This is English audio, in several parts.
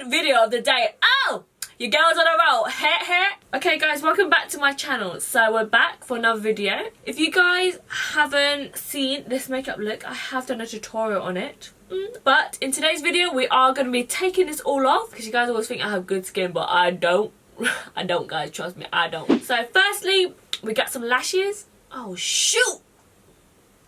video of the day. Oh, your girl's on a roll. Okay guys, welcome back to my channel. So we're back for another video. If you guys haven't seen this makeup look, I have done a tutorial on it. But in today's video, we are going to be taking this all off because you guys always think I have good skin, but I don't. I don't, guys, trust me, I don't. So firstly, we got some lashes. Oh shoot!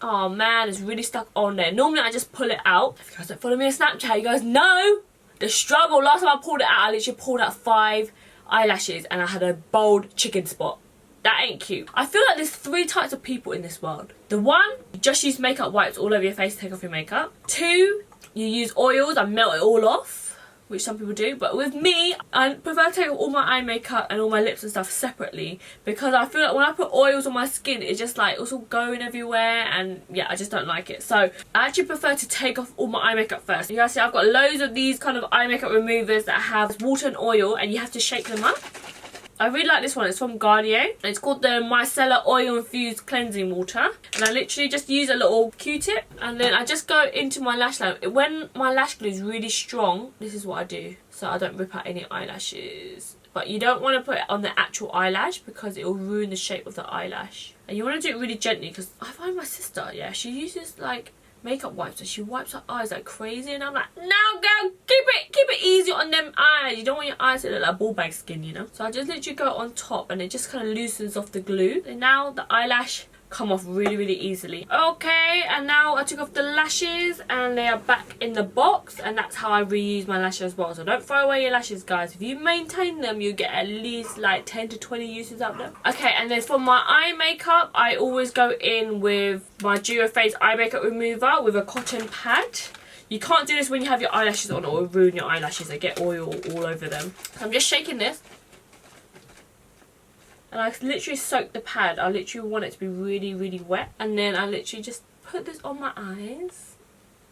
Oh man, it's really stuck on there. Normally I just pull it out. If you guys don't follow me on Snapchat, you guys know the struggle. Last time I pulled it out, I literally pulled out 5 eyelashes and I had a bold chicken spot. That ain't cute. I feel like there's 3 types of people in this world. The one, you just use makeup wipes all over your face to take off your makeup. 2, you use oils and melt it all off, which some people do. But with me, I prefer to take all my eye makeup and all my lips and stuff separately, because I feel like when I put oils on my skin, it's just like also going everywhere, and yeah, I just don't like it. So I actually prefer to take off all my eye makeup first. You guys see I've got loads of these kind of eye makeup removers that have water and oil, and you have to shake them up. I really like this one. It's from Garnier. It's called the Micellar Oil infused cleansing water. And I literally just use a little Q-tip. And then I just go into my lash line. When my lash glue is really strong, this is what I do. So I don't rip out any eyelashes. But you don't want to put it on the actual eyelash because it will ruin the shape of the eyelash. And you want to do it really gently, because I find my sister, yeah, she uses like makeup wipes and she wipes her eyes like crazy, and I'm like, no girl, keep it easy on them eyes. You don't want your eyes to look like ball bag skin, you know. So I just literally go on top and it just kind of loosens off the glue, and now the eyelash come off really easily. Okay, and now I took off the lashes and they are back in the box, and that's how I reuse my lashes as well. So don't throw away your lashes, guys. If you maintain them, you get at least like 10 to 20 uses out of them. Okay, and then for my eye makeup, I always go in with my Duo Face eye makeup remover with a cotton pad. You can't do this when you have your eyelashes on, or it will ruin your eyelashes. They get oil all over them. So I'm just shaking this. And I literally soak the pad. I literally want it to be really wet. And then I literally just put this on my eyes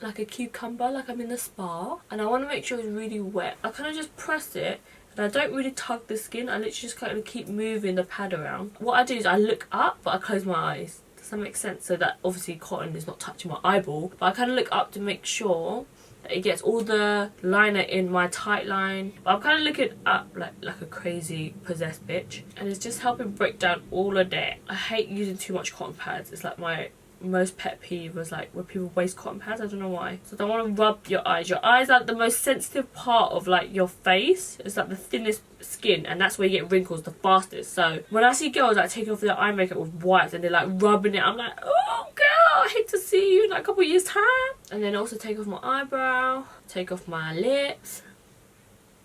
like a cucumber, like I'm in the spa. And I want to make sure it's really wet. I kind of just press it, and I don't really tug the skin. I literally just kind of keep moving the pad around. What I do is I look up, but I close my eyes. Does that make sense? So that obviously cotton is not touching my eyeball. But I kind of look up to make sure it gets all the liner in my tight line. But I'm kind of looking up like a crazy possessed bitch, and it's just helping break down all of that. I hate using too much cotton pads. It's like my most pet peeve was like when people waste cotton pads. I don't know why. So I don't want to rub your eyes. Your eyes are the most sensitive part of like your face. It's like the thinnest skin, and that's where you get wrinkles the fastest. So when I see girls like taking off their eye makeup with wipes and they're like rubbing it, I'm like, oh girl, I hate to see you in like a couple of years time. And then also take off my eyebrow, take off my lips.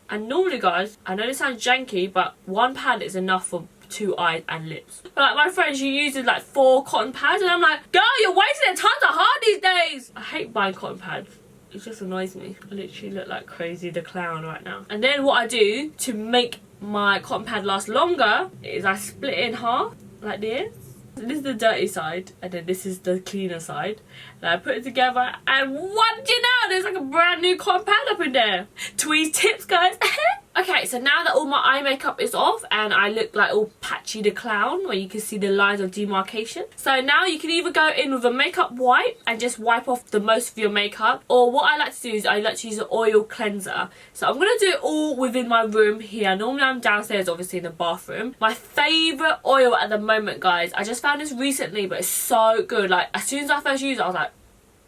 And normally, guys, I know this sounds janky, but 1 pad is enough for 2 eyes and lips. But like my friend, she uses like 4 cotton pads, and I'm like, girl, you're wasting it. Times are hard these days. I hate buying cotton pads. It just annoys me. I literally look like Crazy the Clown right now. And then what I do to make my cotton pad last longer is I split it in half like this. This is the dirty side, and then this is the cleaner side. And I put it together, and what do you know? There's like a brand new cotton pad up in there. Tweez tips, guys. Okay, so now that all my eye makeup is off and I look like all Patchy the Clown, where you can see the lines of demarcation. So now you can either go in with a makeup wipe and just wipe off the most of your makeup, or what I like to do is I like to use an oil cleanser. So I'm going to do it all within my room here. Normally I'm downstairs, obviously in the bathroom. My favourite oil at the moment, guys, I just found this recently, but it's so good. Like as soon as I first used it, I was like,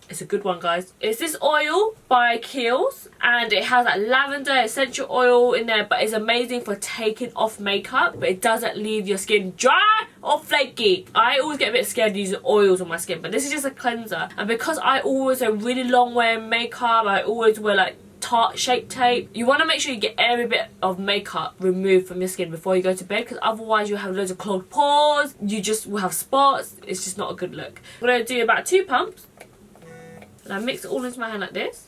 it's a good one, guys. It's this oil by Kiehl's, and it has like lavender essential oil in there, but it's amazing for taking off makeup, but it doesn't leave your skin dry or flaky. I always get a bit scared using oils on my skin, but this is just a cleanser. And because I always wear really long wearing makeup, I always wear like tart shape tape, you want to make sure you get every bit of makeup removed from your skin before you go to bed, because otherwise you'll have loads of clogged pores, you just will have spots. It's just not a good look. I'm going to do about 2 pumps. And I mix it all into my hand like this.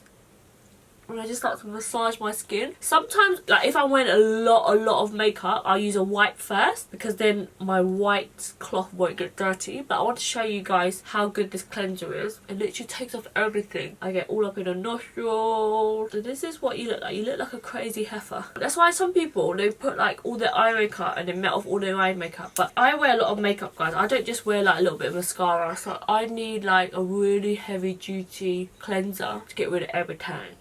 And I just like to massage my skin. Sometimes, like if I'm wearing a lot of makeup, I'll use a wipe first, because then my white cloth won't get dirty. But I want to show you guys how good this cleanser is. It literally takes off everything. I get all up in the nostrils. So this is what you look like. You look like a crazy heifer. That's why some people, they put like all their eye makeup and they melt off all their eye makeup. But I wear a lot of makeup, guys. I don't just wear like a little bit of mascara. So I need like a really heavy duty cleanser to get rid of everything.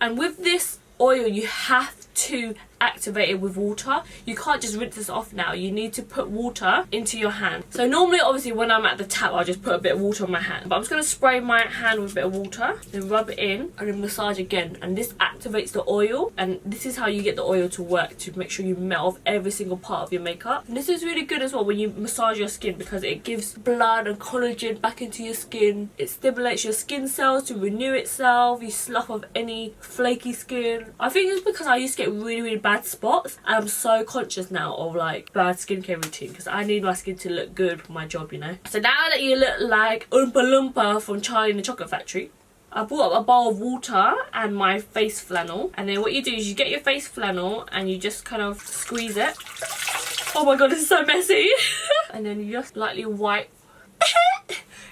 And with this oil, you have to activate it with water. You can't just rinse this off now. You need to put water into your hand. So normally, obviously, when I'm at the tap, I'll just put a bit of water on my hand. But I'm just going to spray my hand with a bit of water, then rub it in, and then massage again. And this activates the oil. And this is how you get the oil to work, to make sure you melt off every single part of your makeup. And this is really good as well when you massage your skin, because it gives blood and collagen back into your skin. It stimulates your skin cells to renew itself. You slough off any flaky skin. I think it's because I used to get really, really bad spots, and I'm so conscious now of like bad skincare routine, because I need my skin to look good for my job, you know. So now that you look like Oompa Loompa from Charlie and the Chocolate Factory, I brought up a bowl of water and my face flannel, and then what you do is you get your face flannel and you just kind of squeeze it. Oh my god, this is so messy. And then you just lightly wipe.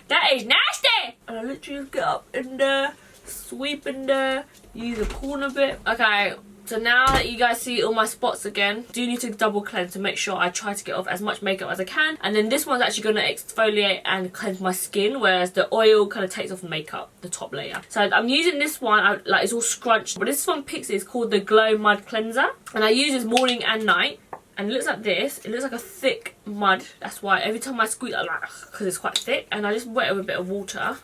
That is nasty. And I literally just get up in there, sweep in there, use a corner bit. Okay, so now that you guys see all my spots again, do need to double cleanse to make sure I try to get off as much makeup as I can. And then this one's actually going to exfoliate and cleanse my skin, whereas the oil kind of takes off the makeup, the top layer. So I'm using this one, like it's all scrunched, but this one Pixie is called the Glow Mud Cleanser, and I use this morning and night. And it looks like this. It looks like a thick mud. That's why every time I squeeze it, because it's quite thick, and I just wet it with a bit of water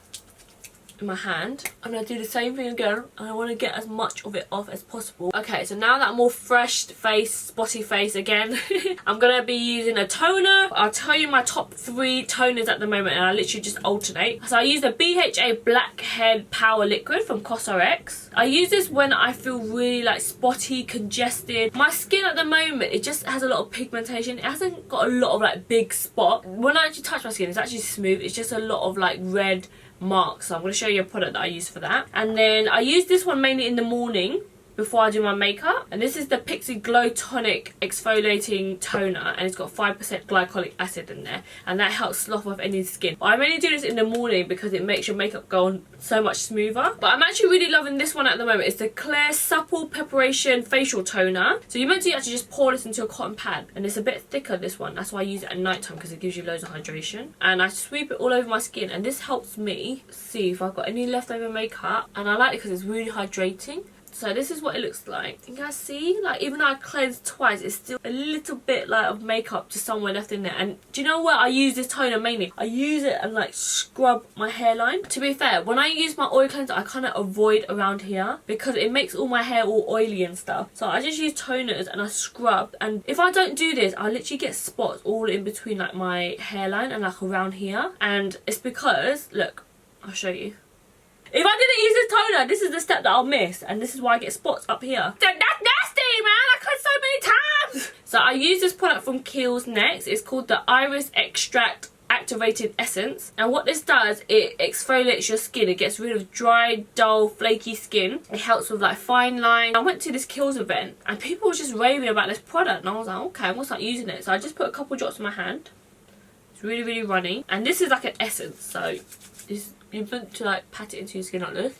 in my hand, and I do the same thing again, and I want to get as much of it off as possible. Okay, so now that I'm all fresh face, spotty face again, I'm gonna be using a toner. I'll tell you my top 3 toners at the moment, and I literally just alternate. So I use the BHA Blackhead Power Liquid from COSRX. I use this when I feel really like spotty, congested. My skin at the moment, it just has a lot of pigmentation. It hasn't got a lot of like big spot. When I actually touch my skin, it's actually smooth. It's just a lot of like red marks. So I'm going to show you a product that I use for that. And then I use this one mainly in the morning before I do my makeup, and this is the Pixie Glow Tonic Exfoliating Toner, and it's got 5% glycolic acid in there, and that helps slough off any skin. But I mainly do this in the morning because it makes your makeup go on so much smoother. But I'm actually really loving this one at the moment. It's the Clear Supple Preparation Facial Toner. So you're meant to actually just pour this into a cotton pad, and it's a bit thicker, this one. That's why I use it at night time, because it gives you loads of hydration. And I sweep it all over my skin, and this helps me see if I've got any leftover makeup, and I like it because it's really hydrating. So this is what it looks like. You guys see? Like, even though I cleansed twice, it's still a little bit like of makeup just somewhere left in there. And do you know what? I use this toner mainly. I use it and like scrub my hairline. To be fair, when I use my oil cleanser, I kind of avoid around here because it makes all my hair all oily and stuff. So I just use toners and I scrub. And if I don't do this, I literally get spots all in between like my hairline and like around here. And it's because, look, I'll show you. If I didn't use this toner, this is the step that I'll miss, and this is why I get spots up here. That's nasty, man! I cut so many times! So I use this product from Kiehl's next. It's called the Iris Extract Activated Essence, and what this does, it exfoliates your skin. It gets rid of dry, dull, flaky skin. It helps with like fine lines. I went to this Kiehl's event, and people were just raving about this product, and I was like, okay, I'm gonna start using it. So I just put a couple drops in my hand. It's really, really runny, and this is like an essence, so it's, you're meant to like pat it into your skin like this.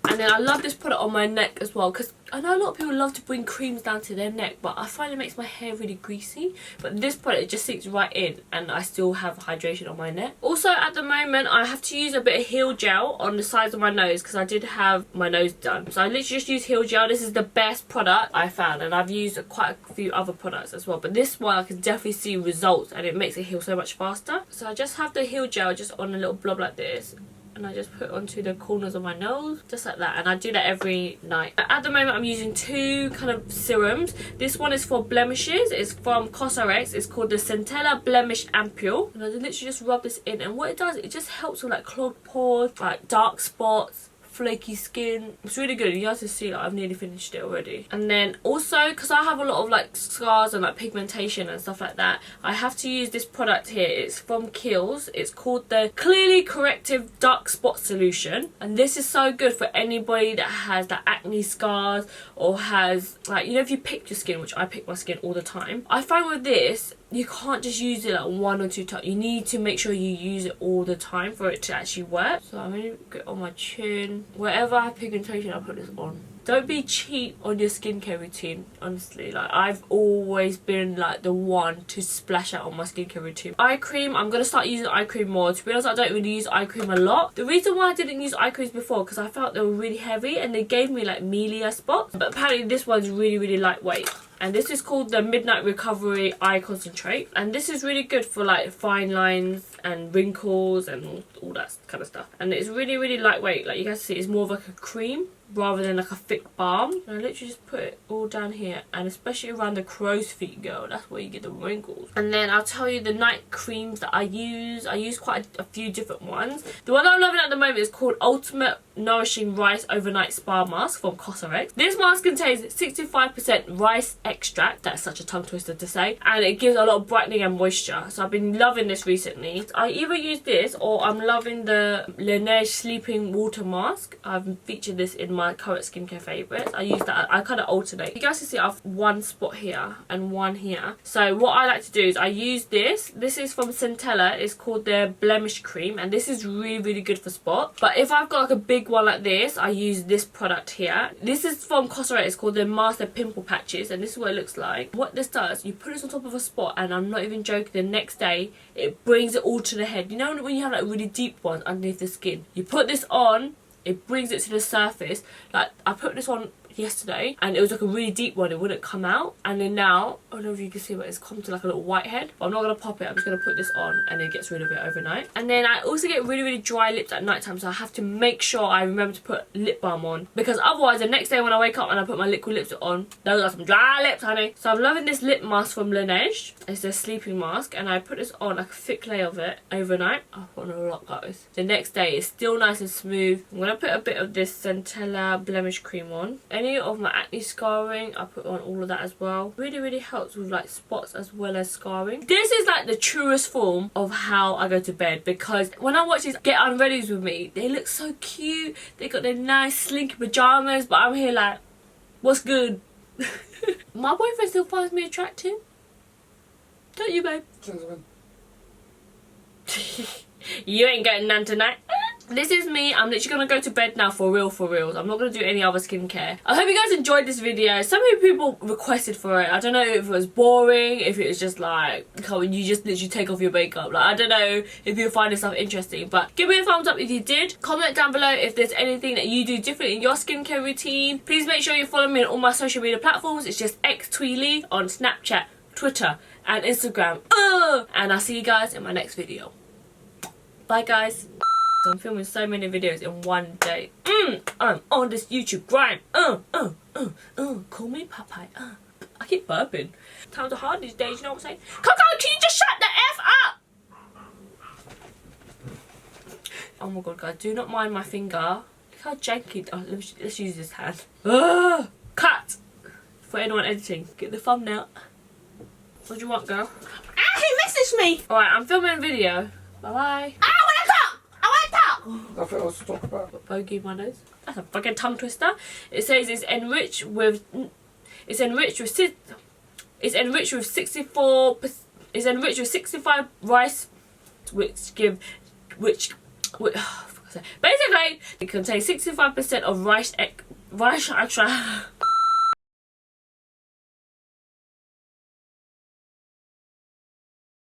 And then I love this product on my neck as well, because I know a lot of people love to bring creams down to their neck, but I find it makes my hair really greasy. But this product, it just sinks right in, and I still have hydration on my neck. Also, at the moment, I have to use a bit of heel gel on the sides of my nose, because I did have my nose done. So I literally just use heel gel. This is the best product I found, and I've used quite a few other products as well. But this one, I can definitely see results, and it makes it heal so much faster. So I just have the heel gel just on a little blob like this, and I just put it onto the corners of my nose, just like that. And I do that every night. At the moment, I'm using 2 kind of serums. This one is for blemishes. It's from COSRX. It's called the Centella Blemish Ampule. And I literally just rub this in. And what it does, it just helps with like clogged pores, like dark spots, flaky skin. It's really good. You guys can see, like, I've nearly finished it already. And then also, because I have a lot of like scars and like pigmentation and stuff like that, I have to use this product here. It's from Kiehl's. It's called the Clearly Corrective Dark Spot Solution, and this is so good for anybody that has the acne scars or has, like, you know, if you pick your skin, which I pick my skin all the time. I find with this, you can't just use it like 1 or 2 times. You need to make sure you use it all the time for it to actually work. So I'm going to get on my chin. Wherever I have pigmentation, I'll put this on. don't be cheap on your skincare routine, honestly. Like, I've always been like the one to splash out on my skincare routine. Eye cream, I'm gonna start using eye cream more. To be honest, I don't really use eye cream a lot. The reason why I didn't use eye creams before, because I felt they were really heavy and they gave me like mealy spots. But apparently this one's really, really lightweight. And this is called the Midnight Recovery Eye Concentrate. And this is really good for like fine lines and wrinkles and all that kind of stuff. And it's really, really lightweight. Like you guys see, it's more of like a cream rather than like a thick balm. And I literally just put it all down here, and especially around the crow's feet, girl, that's where you get the wrinkles. And then I'll tell you the night creams that I use quite a few different ones. The one I'm loving at the moment is called Ultimate Nourishing Rice Overnight Spa Mask from COSRX. This mask contains 65% rice extract, that's such a tongue twister to say, and it gives a lot of brightening and moisture. So I've been loving this recently. I either use this or I'm loving the Laniege Sleeping Water Mask. I've featured this in my current skincare favourites. I use that, I kind of alternate. You guys can see I have one spot here and one here. So what I like to do is I use this. This is from Centella. It's called their Blemish Cream, and this is really, really good for spots. But if I've got like a big one like this, I use this product here. This is from COSRX. It's called the Master Pimple Patches, and this is what it looks like. What this does, you put this on top of a spot, and I'm not even joking, the next day it brings it all to the head. You know when you have like really deep ones underneath the skin, you put this on, it brings it to the surface. Like I put this on yesterday and it was like a really deep one, it wouldn't come out, and then now I don't know if you can see, but it's come to like a little whitehead. But I'm not gonna pop it, I'm just gonna put this on and it gets rid of it overnight. And then I also get really, really dry lips at night time, so I have to make sure I remember to put lip balm on, because otherwise the next day when I wake up and I put my liquid lipstick on, those are some dry lips, honey. So I'm loving this lip mask from Laniege. It's their sleeping mask, and I put this on, like a thick layer of it overnight. I put on a lot, guys. The next day it's still nice and smooth. I'm gonna put a bit of this Centella blemish cream on. Any of my acne scarring, I put on all of that as well. Really, really helps with like spots as well as scarring. This is like the truest form of how I go to bed, because when I watch these get unreadies with me, they look so cute. They got their nice slinky pajamas, but I'm here like, what's good? My boyfriend still finds me attractive. Don't you, babe? You ain't getting none tonight. This is me. I'm literally gonna go to bed now for reals. I'm not gonna do any other skincare. I hope you guys enjoyed this video. So many people requested for it. I don't know if it was boring, if it was just like, oh, you just literally take off your makeup. Like, I don't know if you'll find this stuff interesting, but give me a thumbs up if you did. Comment down below if there's anything that you do different in your skincare routine. Please make sure you follow me on all my social media platforms. It's just xThuyLe on Snapchat, Twitter and Instagram. And I'll see you guys in my next video. Bye, guys. I'm filming so many videos in one day. I'm on this YouTube grind. Call me Popeye. I keep burping. Times are hard these days, you know what I'm saying? Coco, can you just shut the F up? Oh my god, guys, do not mind my finger. Look how janky. Oh, let's use this hand. Cut! For anyone editing, get the thumbnail. What do you want, girl? Ah, he messaged me! Alright, I'm filming a video. Bye bye. Ah, Nothing else to talk about. What bogey my nose? That's a fucking tongue twister. It says it's enriched with 65 rice, basically it contains 65% of rice extract.